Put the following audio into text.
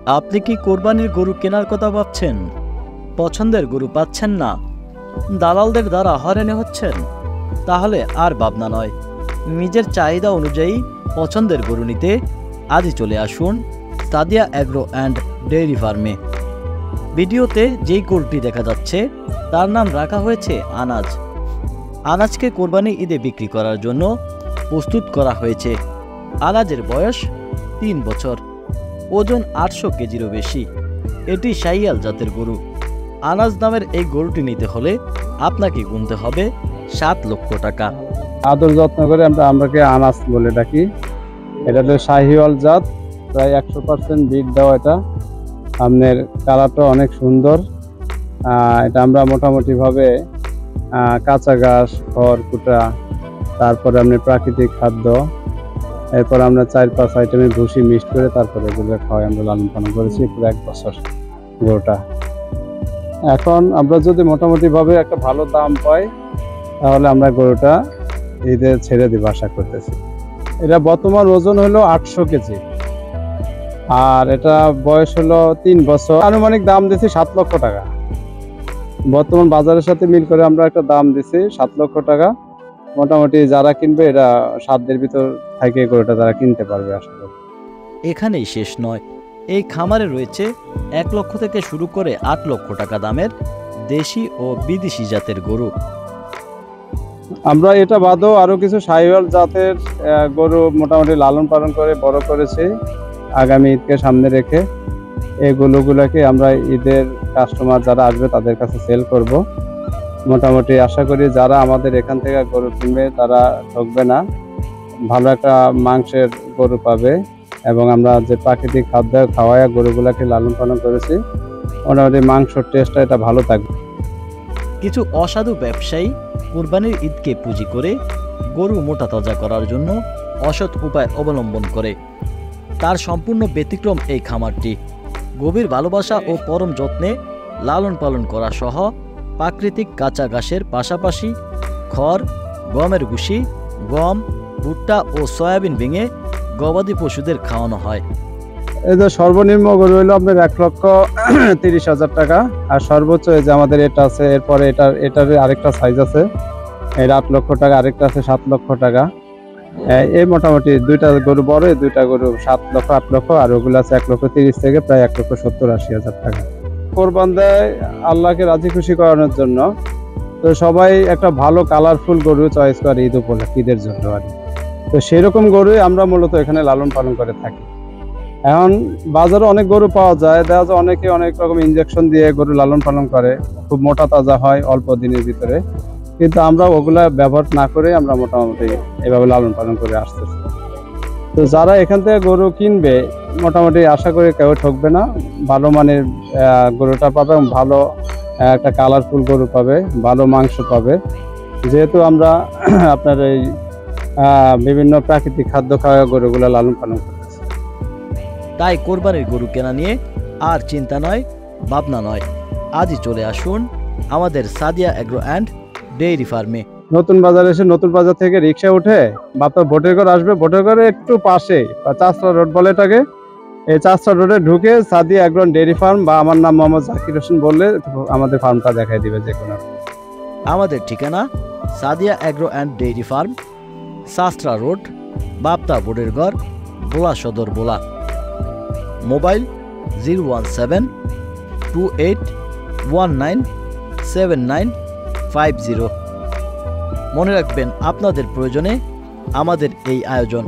আপনি কি কোরবানির গরু কেনার কথা ভাবছেন? পছন্দের গরু পাচ্ছেন না, দালালদের দ্বারা হয়রানি হচ্ছেন? তাহলে আর ভাবনা নয়, নিজের চাহিদা অনুযায়ী পছন্দের গরু নিতে আজই চলে আসুন সাদিয়া অ্যাগ্রো অ্যান্ড ডেইরি ফার্মে। ভিডিওতে যেই গরুটি দেখা যাচ্ছে তার নাম রাখা হয়েছে আনাজ। আনাজকে কোরবানি ঈদে বিক্রি করার জন্য প্রস্তুত করা হয়েছে। আনাজের বয়স 3 বছর, ওজন 800 কেজিরও বেশি। এটি শাহিয়াল জাতের গরু। আনাজ নামের এই গরুটি নিতে হলে আপনাকে গুনতে হবে 7 লক্ষ টাকা। আদর যত্ন করে আমরাকে আনাজ বলে ডাকি। এটা হলো শাহিওয়াল জাত, প্রায় 100% বিট দেওয়া। এটা আপনার কালারটা অনেক সুন্দর। এটা আমরা মোটামুটিভাবে কাঁচা ঘাস, খড় কুটা, তারপরে আপনি প্রাকৃতিক খাদ্য, এরপর আমরা 4-5 আইটেমের ভুসি মিক্সড করে তারপরে এগুলো খাওয়াই আমরা লালন পালন করেছি পুরো 1 বছর গরুটা। এখন আমরা যদি মোটামুটিভাবে একটা ভালো দাম পাই তাহলে আমরা গরুটা ঈদে ছেড়ে দিব আশা করতেছি। এটা বর্তমান ওজন হলো 800 কেজি, আর এটা বয়স হলো 3 বছর। আনুমানিক দাম দিছি 7 লক্ষ টাকা। বর্তমান বাজারের সাথে মিল করে আমরা একটা দাম দিছি 7 লক্ষ টাকা। মোটামুটি যারা কিনবে এটা 7 দিনের ভিতর থেকে গরুটা তারা কিনতে পারবে আশা করি। এখানেই শেষ নয়, এই খামারে রয়েছে 1 লক্ষ থেকে শুরু করে 8 লক্ষ টাকা দামের দেশি ও বিদেশি জাতের গরু। আমরা এটা বাদেও আরো কিছু শাহিওয়াল জাতের গরু মোটামুটি লালন পালন করে বড় করেছি আগামী ঈদকে সামনে রেখে। এই গরুগুলোকে আমরা ঈদের কাস্টমার যারা আসবে তাদের কাছে সেল করব। মোটামুটি আশা করি যারা আমাদের এখান থেকে গরু কিনবে তারা ঠকবে না, ভালো একটা মাংসের গরু পাবে। এবং আমরা যে প্রাকৃতিক খাদ্য খাওয়ায় গরুগুলোকে লালন পালন করেছি, মোটামুটি মাংসের টেস্টটা এটা ভালো থাকবে। কিছু অসাধু ব্যবসায়ী কুরবানির ঈদকে পুঁজি করে গরু মোটা তাজা করার জন্য অসৎ উপায় অবলম্বন করে। তার সম্পূর্ণ ব্যতিক্রম এই খামারটি। গভীর ভালোবাসা ও পরম যত্নে লালন পালন করা সহ প্রাকৃতিক কাঁচা ঘাসের পাশাপাশি খড়, গমের ভুসি, গম, ভুট্টা ও সয়াবিন ভেঙে গবাদি পশুদের খাওয়ানো হয়। এই যে সর্বনিম্ন গরু হলো আপনার 1,30,000 টাকা, আর সর্বোচ্চ এই যে আমাদের এটা আছে, এরপরে এটার আরেকটা সাইজ আছে, এর 8 লক্ষ টাকা, আরেকটা আছে 7 লক্ষ টাকা। এই মোটামুটি দুইটা গরু বড়, এই দুইটা গরু 7 লক্ষ 8 লক্ষ, আর ওগুলো আছে 1,30,000 থেকে প্রায় 1,70,000-80,000 টাকা। কোরবান দেয় আল্লাহকে রাজি খুশি করানোর জন্য, তো সবাই একটা ভালো কালারফুল গরু চয়েস করে ঈদ উপলক্ষে, ঈদের জন্য আর। তো সেরকম গরুই আমরা মূলত এখানে লালন পালন করে থাকি। এখন বাজারে অনেক গরু পাওয়া যায়, দেখা যায় অনেকে অনেক রকম ইনজেকশন দিয়ে গরু লালন পালন করে, খুব মোটা তাজা হয় অল্প দিনের ভিতরে, কিন্তু আমরা ওগুলা ব্যবহার না করে আমরা মোটামুটি এভাবে লালন পালন করে আসতেছি। তো যারা এখান থেকে গরু কিনবে মোটামুটি আশা করি কেউ ঠকবে না, ভালো মানের গরুটা পাবে এবং ভালো একটা কালারফুল গরু পাবে, ভালো মাংস পাবে। যেহেতু আমরা আপনার এই বিভিন্ন প্রাকৃতিক খাদ্য খাওয়া গরুগুলো লালন পালন করতেছি, তাই কোরবানির গরু কেনা নিয়ে আর চিন্তা নয়, ভাবনা নয়। আজই চলে আসুন আমাদের সাদিয়া অ্যাগ্রো অ্যান্ড ডেইরি ফার্মে। নতুন বাজার এসে নতুন বাজার থেকে রিক্সা উঠে বাপ্তার ভোটের ঘর আসবে, ভোটের ঘরে একটু পাশে চাষরা রোড বলে এটাকে, এই চাষরা রোডে ঢুকে Sadia agro and dairy farm বা আমার নাম মোহাম্মদ জাকির হোসেন বললে আমাদের ফার্মটা দেখাই দিবে যে কোনো। আমাদের ঠিকানা Sadia agro and dairy farm, Shastra road, Bapta ভোটের ঘর, বোলা সদর, বোলা। মোবাইল 01728197950। মনে রাখবেন, আপনাদের প্রয়োজনে আমাদের এই আয়োজন।